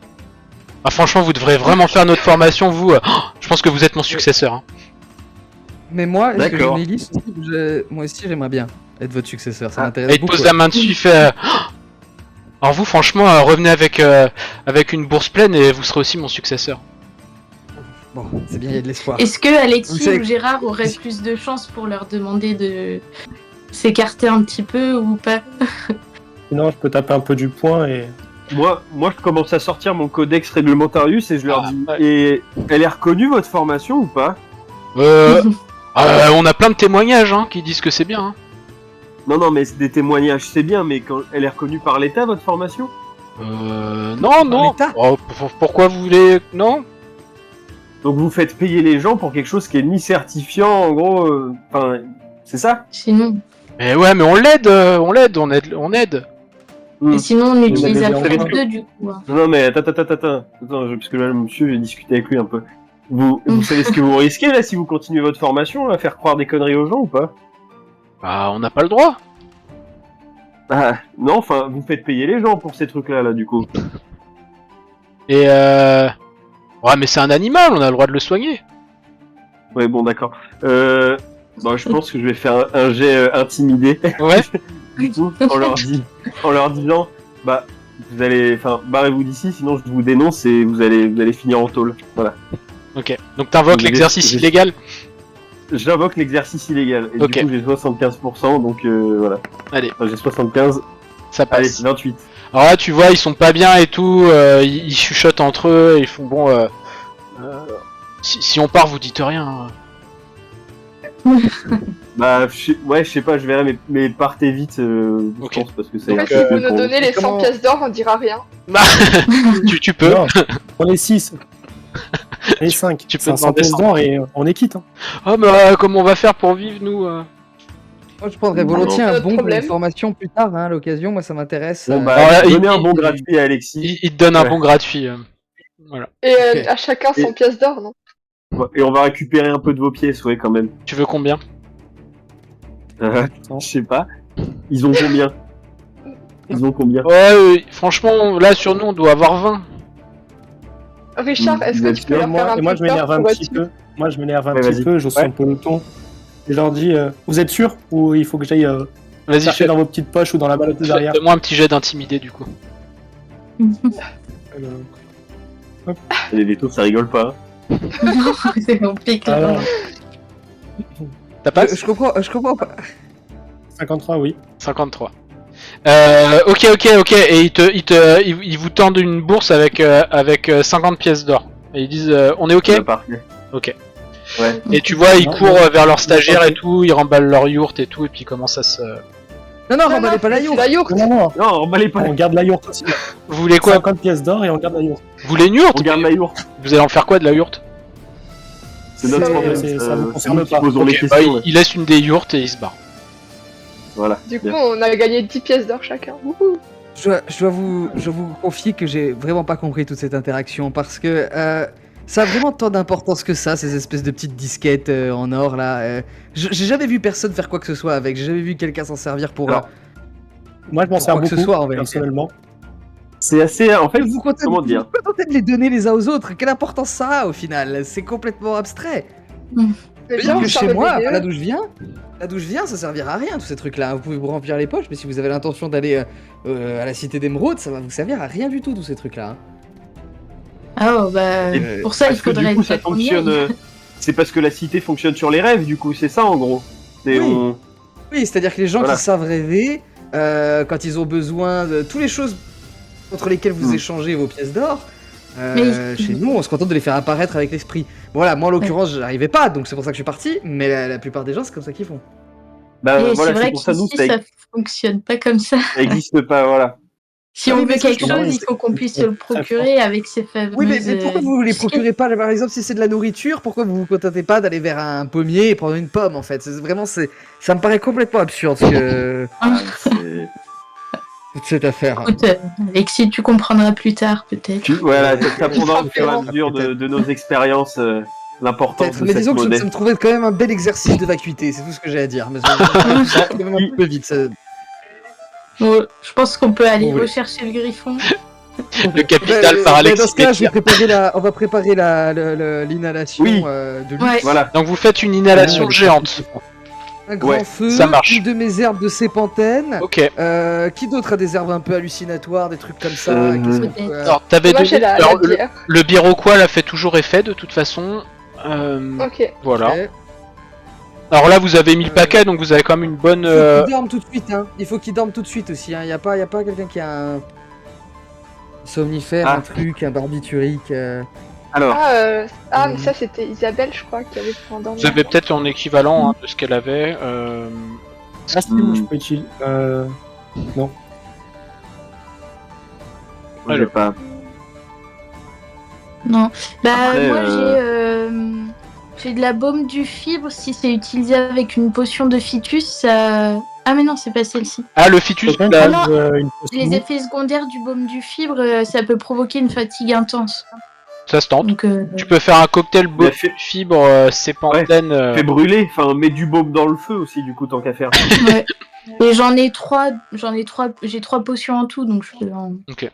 Ah franchement, vous devrez vraiment faire notre formation, vous. Je pense que vous êtes mon successeur. Hein. Mais moi, est-ce que j'ai D'accord. une hélice aussi? Moi aussi j'aimerais bien être votre successeur, ça Ah, Et m'intéresse il te beaucoup. pose la main dessus, il fait alors vous franchement, revenez avec une bourse pleine et vous serez aussi mon successeur. Bon, c'est bien, il y a de l'espoir. Est-ce que Alexis C'est- ou Gérard auraient plus de chance pour leur demander de s'écarter un petit peu ou pas? Sinon, je peux taper un peu du poing et. Moi, je commence à sortir mon codex réglementarius et je leur Ah, dis ouais. et elle est reconnue votre formation ou pas? On a plein de témoignages hein, qui disent que c'est bien. Hein. Non, mais c'est des témoignages, c'est bien, mais quand elle est reconnue par l'État, votre formation? Non. l'État. Oh, pourquoi vous voulez non? Donc vous faites payer les gens pour quelque chose qui est ni certifiant, en gros, enfin, c'est ça? Sinon, Mais ouais, mais on aide. Hmm. et sinon on utilise avez Alfred encore- 2 du coup. Hein. Non, mais attends, parce que là, le monsieur, j'ai discuté avec lui un peu. Vous savez ce que vous risquez là si vous continuez votre formation, à faire croire des conneries aux gens ou pas? Bah, on n'a pas le droit. Ah, non, enfin, vous faites payer les gens pour ces trucs-là, là, du coup. Et ouais, mais c'est un animal, on a le droit de le soigner. Ouais, bon, d'accord. Bon, je pense que je vais faire un jet intimidé, Ouais. du coup, en leur disant, bah, vous allez, enfin, barrez-vous d'ici, sinon je vous dénonce et vous allez finir en tôle. Voilà. Ok. Donc t'invoques J'ai- l'exercice j'ai- illégal. j'invoque l'exercice illégal. Et Ok. du coup, j'ai 75%, donc voilà. Allez, Enfin, j'ai 75. ça Allez, passe. 28. Alors là, tu vois, ils sont pas bien et tout, ils chuchotent entre eux, ils font bon. Si on part, vous dites rien. Bah, ouais, je sais pas, je verrai, mais partez vite, je Ok. pense, parce que ça En ira fait, plus si vous vite nous pour donnez les 100 Comment- pièces d'or, on dira rien. tu peux. Non, on est 6. On est 5. tu peux 500 demander pièces 100. d'or et on est quitte. Hein. Oh, mais comment on va faire pour vivre, nous Moi, je prendrais volontiers Non. un Notre bon pour problème. une formation plus tard, hein, à l'occasion. Moi, ça m'intéresse. Bon, bah, Alors là, donnez un il- bon il- gratuit à Alexis, Il te donne un Ouais. bon gratuit. Et Ok. à chacun 100 pièces d'or, non? et on va récupérer un peu de vos pièces, ouais, quand même. Tu veux combien? Je sais pas. Ils ont combien? Ils ont combien? Ouais, franchement, là, sur nous, on doit avoir 20. Richard, est-ce Vous que êtes tu peux sûr leur faire un Et moi, peu je m'énerve peur un pour petit être peu. Moi, je m'énerve un Ouais, petit vas-y. peu. Je sens Ouais. le peloton. Et je leur dis, vous êtes sûr ou il faut que j'aille Vas-y, chercher dans vos petites poches ou dans la balade derrière? fais-moi un petit jet d'intimidé, du coup. Les vétos, ça rigole pas. Non, c'est compliqué. Alors, Ça passe? Je comprends pas. 53, oui. 53. Ok. Et ils vous tendent une bourse avec 50 pièces d'or. Et ils disent, on est ok? Bah, parfait. Ok. Ouais. Et tu vois, ils Non, courent non. vers leur stagiaire Ok. et tout, ils remballent leur yourte et tout, et puis ils commencent à se... Non, remballez pas la c'est yourte. la yourte. Non, non, Non, emballez pas. on garde la yourte aussi. Vous voulez quoi? 50 pièces d'or et on garde la yourte. Vous voulez une yourte? On garde la yourte. Vous allez en faire quoi de la yourte? C'est notre C'est- problème. ça vous C'est concerne nous qui pas. posons les Ok, bah, questions. il laisse une des yourtes et il se barre. Voilà. Du coup, Bien. on a gagné 10 pièces d'or chacun. Wouhou. Je dois vous confier que j'ai vraiment pas compris toute cette interaction parce que ça a vraiment tant d'importance que ça, ces espèces de petites disquettes en or là. J'ai jamais vu personne faire quoi que ce soit avec, j'ai jamais vu quelqu'un s'en servir pour. Alors, Moi, je m'en sers quoi que ce beaucoup, soit, en vérité. personnellement. C'est assez. En fait, vous contentez, comment dire? vous contentez de les donner les uns aux autres. Quelle importance ça a au final? C'est complètement abstrait. Mais C'est-à-dire bien, que ça chez me moi, dégueule. là d'où je viens, ça servira à rien tous ces trucs-là. Vous pouvez vous remplir les poches, mais si vous avez l'intention d'aller à la cité d'émeraude, ça va vous servir à rien du tout tous ces trucs-là. Hein. Oh, bah, Et pour ça, il parce que faudrait du coup, ça peut-être qu'on y fonctionne. aille. C'est parce que la cité fonctionne sur les rêves, du coup, c'est ça en gros. C'est Oui. on- Oui, c'est-à-dire que les gens Voilà. qui savent rêver, quand ils ont besoin de toutes les choses contre lesquelles vous Mm. échangez vos pièces d'or, Mais- chez nous, on se contente de les faire apparaître avec l'esprit. Bon, voilà, moi en l'occurrence, j'arrivais pas, donc c'est pour ça que je suis parti, mais la plupart des gens, c'est comme ça qu'ils font. Bah Et voilà, c'est vrai c'est pour ça nous, qu'ici, ça fonctionne pas comme ça. ça existe pas, voilà. Si Oui, on mais veut ça, quelque je comprends, chose, il c'est- faut qu'on puisse se le très procurer avec ces fameuses... Oui, mais pourquoi vous les procurez pas, par exemple, si c'est de la nourriture, pourquoi vous vous contentez pas d'aller vers un pommier et prendre une pomme, en fait? Ça me paraît complètement absurde, ce que... Ah, c'est- toute cette affaire. Écoute, Alexis, tu comprendras plus tard, peut-être. Voilà, t'apprendras au fur et à mesure Peut-être. de nos expériences l'importance Peut-être, de mais cette disons que monnaie. ça me trouvait quand même un bel exercice de vacuité, c'est tout ce que j'ai à dire. Mais ça va un peu vite. Bon, je pense qu'on peut aller Bon, oui. rechercher le griffon. Le capital par Dans Alexis ce cas, je vais Becker. préparer on va préparer l'inhalation Oui. de lui. Ouais. Voilà. Donc vous faites une inhalation Ouais. géante. Un grand Ouais, feu, ça marche. une de mes herbes de sépantène. Ok. Qui d'autre a des herbes un peu hallucinatoires, des trucs comme ça Euh, qui sont, Peut-être. Alors t'avais Moi, j'ai donné... la Alors, bière. le biroquois l'a fait toujours effet de toute façon. Ok. Voilà. Ok. Alors là vous avez mis le paquet donc vous avez quand même une bonne... Il faut qu'il dorme tout de suite, hein. Il faut qu'il dorme tout de suite aussi, hein. Y a pas quelqu'un qui a un somnifère, Ah. un truc, un barbiturique. Alors, Mais ça, c'était Isabelle, je crois, qui avait pu endormir. Vous avez peut-être en équivalent hein, de ce qu'elle avait. Ah, si, moi, je peux utiliser. Non. moi, j'ai pas. Non. Bah, Après, moi, j'ai de la baume du fibre. Si c'est utilisé avec une potion de fitus, ça... Ah, mais non, c'est pas celle-ci. Ah le fitus, Quelqu'un là, qui non. a une potion Les effets secondaires du baume du fibre, ça peut provoquer une fatigue intense. ça se tente. Donc, Tu peux faire un cocktail Il a fait- fibre sépantène. Fais brûler, enfin, mets du baume dans le feu aussi, du coup, tant qu'à faire. ouais. Et j'ai 3 potions en tout, donc je peux en Ok.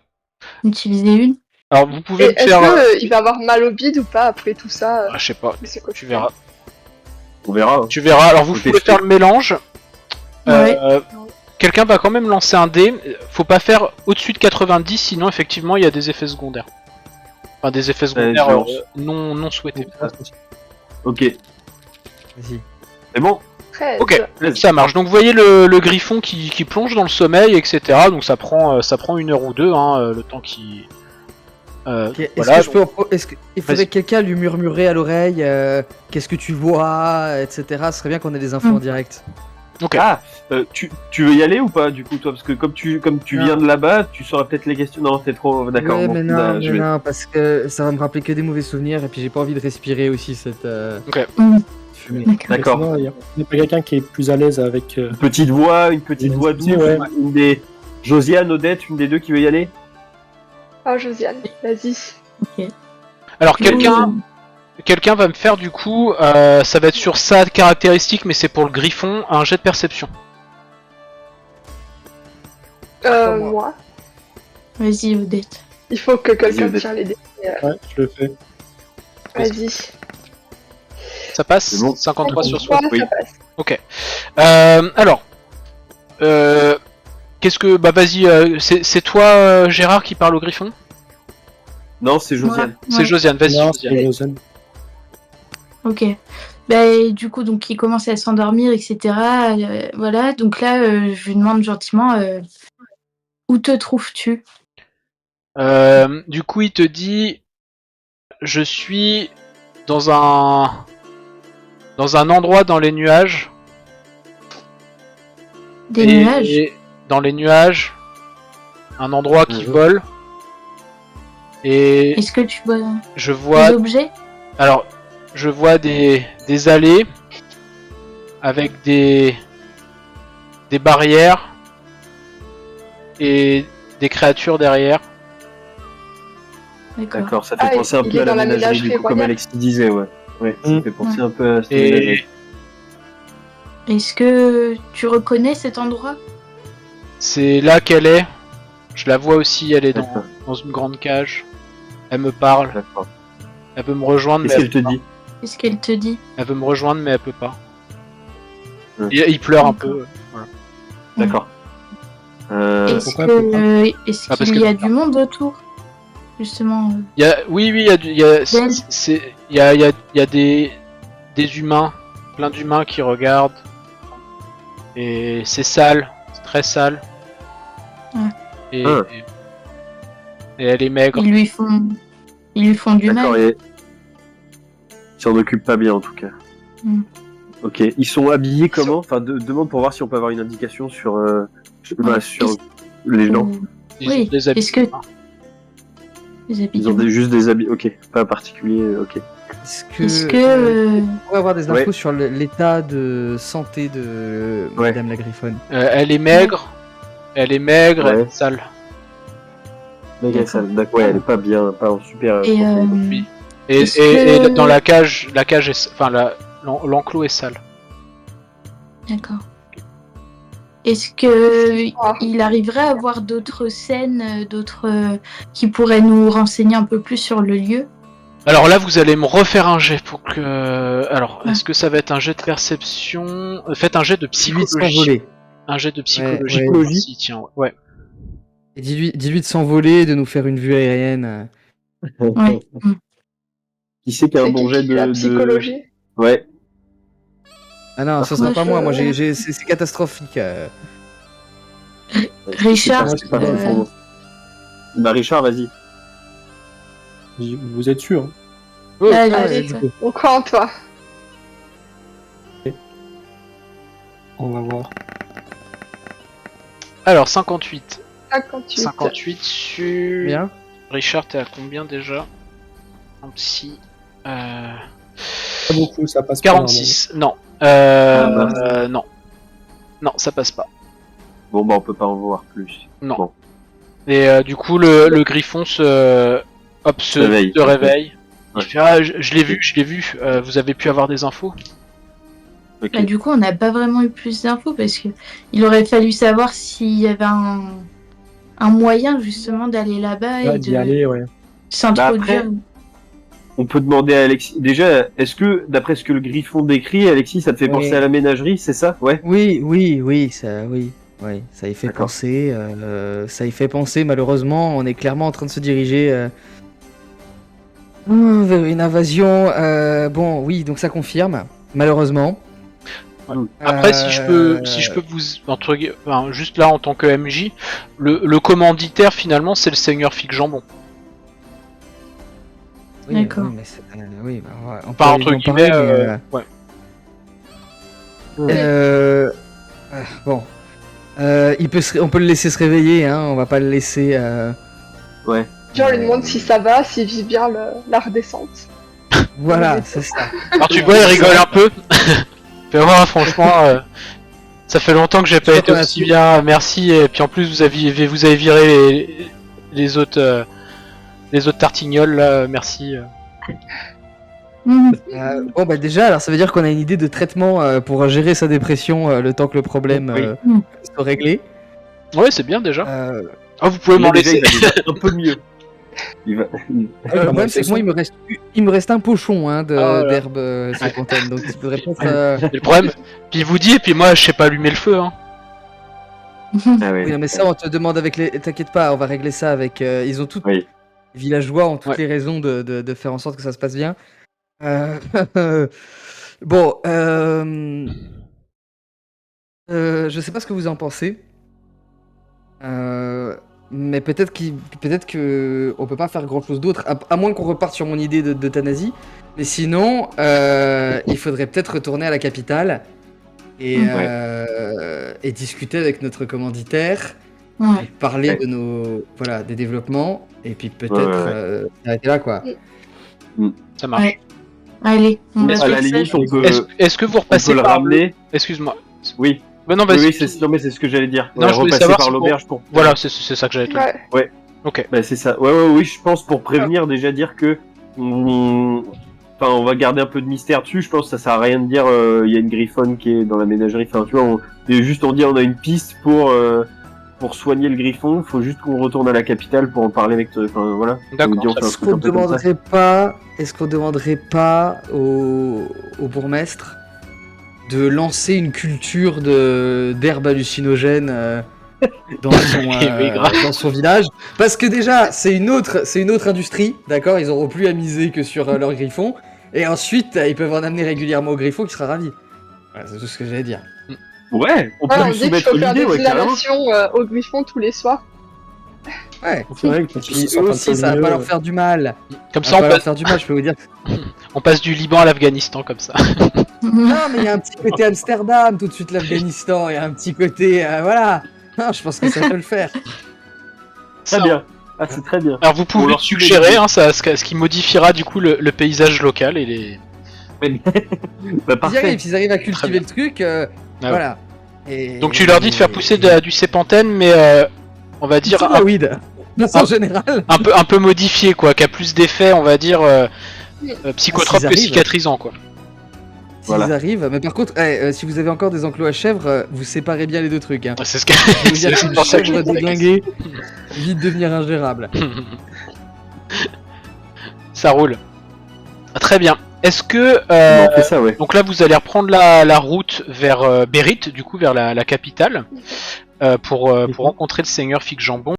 utiliser une. Alors vous pouvez Et le est-ce faire. qu'il va avoir mal au bide ou pas après tout ça Ah, je sais pas. Mais c'est quoi Tu verras. On verra. hein. Tu verras. Alors vous Faut pouvez tester. faire le mélange. Ouais. Quelqu'un va quand même lancer un dé. Faut pas faire au-dessus de 90, sinon effectivement il y a des effets secondaires. Enfin des effets secondaires je lance. non souhaités. Ok. Vas-y. C'est bon. 13. Ok, Vas-y. ça marche. Donc vous voyez le griffon qui plonge dans le sommeil, etc. Donc ça prend 1 heure ou 2, hein, le temps qui... Ok, Est-ce voilà, que je peux. Est-ce qu'il faudrait Vas-y. que quelqu'un lui murmurer à l'oreille qu'est-ce que tu vois, etc. Ce serait bien qu'on ait des infos en direct. Ok. Ah, tu veux y aller ou pas du coup toi, parce que comme tu Non. viens de là-bas, tu sauras peut-être les questions. Non, t'es trop d'accord. Ouais, bon, mais non, bah, mais je vais- non, parce que ça va me rappeler que des mauvais souvenirs et puis j'ai pas envie de respirer aussi cette Mm. fumée. D'accord. Sinon, il n'y a pas quelqu'un qui est plus à l'aise avec. Une petite voix douce. Ouais. Une des Josiane, Odette, une des deux qui veut y aller. Ah, Josiane, vas-y. Alors quelqu'un va me faire du coup, ça va être sur sa caractéristique, mais c'est pour le griffon, un jet de perception. moi. Moi. Vas-y, Odette. Il faut que quelqu'un Odette. tire les dés. Ouais, je le fais. Vas-y. Ça passe C'est bon. 53 sur 3, 60. Oui. ça passe. Ok. Alors, qu'est-ce que... Bah vas-y, c'est toi Gérard qui parle au griffon? Non, c'est Josiane. C'est Ouais. Josiane, vas-y Non, Josiane. c'est Josiane. Ok. Bah, et du coup, donc, il commence à s'endormir, etc. Voilà. Donc là, je lui demande gentiment où te trouves-tu? Du coup il te dit, je suis dans un endroit dans les nuages. Des Et nuages? dans les nuages, un endroit qui Mhm. vole. Et Est-ce que tu vois je vois... des objets? Alors, je vois des allées avec des barrières et des créatures derrière. D'accord, ça fait Ah, penser un il peu est à la dans la ménagerie, du ménagerie coup, comme royale. Alexis disait, ouais. Ouais, ça Mm. fait penser un peu à cette Et ménagerie. Est-ce que tu reconnais cet endroit? c'est là qu'elle est. Je la vois aussi, elle est D'accord. dans une grande cage. Elle me parle. D'accord. Elle veut me rejoindre, mais Qu'est-ce elle qu'elle peut te pas. dit? Qu'est-ce qu'elle te dit? Elle veut me rejoindre, mais elle peut pas. Mm. Il pleure un D'accord. peu. Voilà. D'accord. Est-ce pourquoi elle peut pas est-ce Ah, parce qu'il que- y a du monde autour? Justement. Oui, il y a, il y a, Belle. il y a des humains, plein d'humains qui regardent. Et c'est sale, c'est très sale. Ouais. Et, Ah. et elle est maigre. Ils lui font du D'accord, mal. et... Ils s'en occupent pas bien, en tout cas. Mm. Ok, ils sont habillés comment? Enfin, demande pour voir si on peut avoir une indication sur, sur les gens. Ou- Ils Oui, ont des habits. est-ce que- Les habits Ils ont du- juste des habits, ok, pas particuliers, ok. Est-ce que on pourrait avoir des infos Ouais. sur l'état de santé de Ouais. Madame la Griffonne? Elle est maigre. Elle est maigre, elle Ouais. est sale. Méga D'accord. sale, d'accord, ouais, elle est pas bien, pas en super. Et, santé. Oui. Et, Est-ce et que- dans la cage est, enfin l'enclos est sale. D'accord. Est-ce que Ah. il arriverait à avoir d'autres scènes, qui pourraient nous renseigner un peu plus sur le lieu? Alors là, vous allez me refaire un jet pour que. Alors, Ouais. est-ce que ça va être un jet de perception? Faites un jet de 18 psychologie. s'envoler. Un jet de psychologie. ouais. pour voir s'il tient, ouais. Et 18 s'envoler, de nous faire une vue aérienne. Ouais. Mm. Qui c'est qui a un C'est bon qui jet qui fait la de. psychologie? Ouais. Ah non, ça sera Moi, pas moi. Moi, je- c'est catastrophique. Richard, C'est pas mal, son nom. Bah, Richard, vas-y. Vous êtes sûr? Oh, Allez, allez. vas-y. On croit en toi. On va voir. Alors, 58. 58. 58 sur. Bien. Richard, t'es à combien déjà? En psy. Pas beaucoup, ça passe 46. Non. Ah, Non. Non, ça passe pas. Bon, bah, on peut pas en voir plus. Non. Bon. Et du coup, le griffon se Réveille. réveille. Il Ouais. fait, ah, je l'ai vu. Vous avez pu avoir des infos? Ok. Bah, du coup, on n'a pas vraiment eu plus d'infos parce que il aurait fallu savoir s'il y avait un moyen justement d'aller là-bas normalement. et Ah, d'y de aller, ouais. s'introduire. Bah, On peut demander à Alexis. Déjà, est-ce que, d'après ce que le griffon décrit, Alexis, ça te fait Oui. penser à la ménagerie, c'est ça? Ouais. Oui, ça y fait D'accord. penser. Ça y fait penser. Malheureusement, on est clairement en train de se diriger vers une invasion. Bon, oui, donc ça confirme. malheureusement. Après, si je peux vous juste là en tant que MJ, le commanditaire finalement c'est le seigneur Fig Jambon. Oui, D'accord. oui, mais oui, bah, on Pas peut entre en guillemets. parler, mais, Ouais. bon. On peut le laisser se réveiller, hein, on va pas le laisser. Ouais. Puis on lui demande si ça va, s'il vit bien la redescente. Voilà, c'est ça. Alors tu vois, il rigole un peu. Fais voir, franchement, ça fait longtemps que j'ai pas Je été crois qu'on a aussi tout. bien. Merci. Et puis en plus, vous avez viré les autres tartignoles là. Merci. Mhm. Bon bah déjà, alors ça veut dire qu'on a une idée de traitement pour gérer sa dépression le temps que le problème Oui. soit réglé. Ouais, c'est bien déjà. Euh, Ah, vous pouvez Là, m'en déjà, laisser. il va déjà un peu mieux. Il va... le problème c'est que moi il me reste un pochon hein, Ah, voilà. d'herbe serpentine, donc il faudrait peut-être. Et le problème, puis il vous dit, et puis moi, je sais pas allumer le feu. Hein. Ah ouais. Oui, non, mais ça on te demande avec les. T'inquiète pas, on va régler ça avec. Ils ont toutes. Oui. Les villageois ont toutes Ouais. les raisons de faire en sorte que ça se passe bien. Euh, Bon, je sais pas ce que vous en pensez, mais peut-être que on peut pas faire grand chose d'autre, à moins qu'on reparte sur mon idée d'euthanasie. Mais sinon, il faudrait peut-être retourner à la capitale et, et discuter avec notre commanditaire, Ouais. parler Ouais. de des développements, et puis peut-être Ouais. s'arrêter là quoi. Ça marche. Ouais. Allez, on va À faire la ça. limite, on peut, Est-ce que vous on repassez peut le par ramener. Excuse-moi. Oui. Bah non, Oui, vas-y. oui, non, mais c'est ce que j'allais dire. Non, je voulais repasser savoir par si pour- l'auberge pour. Voilà, c'est ça que j'allais te dire. Ouais. Ok. Bah, c'est ça. Oui, je pense pour prévenir, déjà dire que. Enfin, on va garder un peu de mystère dessus. Je pense que ça sert à rien de dire il y a une griffonne qui est dans la ménagerie. Enfin, tu vois, on dit on a une piste pour soigner le griffon. Faut juste qu'on retourne à la capitale pour en parler avec. Enfin, voilà. D'accord, On dit, on ça fait un Est-ce truc qu'on un peu comme ça. demanderait pas au bourgmestre de lancer une culture d'herbes hallucinogènes dans Oui, grave. dans son village? Parce que déjà, c'est une autre industrie, d'accord? Ils auront plus à miser que sur leur griffon. Et ensuite, ils peuvent en amener régulièrement au griffon qui sera ravi. Voilà, c'est tout ce que j'allais dire. Ouais, on peut Ouais, on lui dit qu'il soumettre faut faire l'idée, des ouais, carrément. inhalations au griffon tous les soirs. Ouais. C'est vrai que Et puis eux aussi, ça va pas leur faire du mal. Comme Ça ça, va pas leur faire du mal, je peux vous dire. on passe du Liban à l'Afghanistan, comme ça. Non, mais il y a un petit côté Amsterdam, tout de suite l'Afghanistan, il y a un petit côté. Voilà. Non, je pense que ça peut le faire. Très bien. Ah, c'est très bien. Alors vous On pouvez leur suggérer, hein, ce qui modifiera du coup le paysage local et les. Bah, parfait. Ils arrivent à cultiver le truc. ouais. Voilà. Et- Donc tu leur dis de faire pousser du sépantène, mais on va dire C'est de la weed. De façon générale. un peu modifié, quoi, qui a plus d'effets, on va dire psychotrope s'ils que arrivent. cicatrisant, quoi. S'ils Voilà. arrivent. Mais par contre, si vous avez encore des enclos à chèvres, vous séparez bien les deux trucs. Hein. C'est ce que. Je veux dire c'est qu'une pour ça que je chèvre pose la déglinguée vite devenir ingérable. Ça roule. Ah, très bien. Est-ce que On fait ça, ouais. donc là vous allez reprendre la route vers Bérite, du coup vers la capitale, pour rencontrer le seigneur Fig Jambon.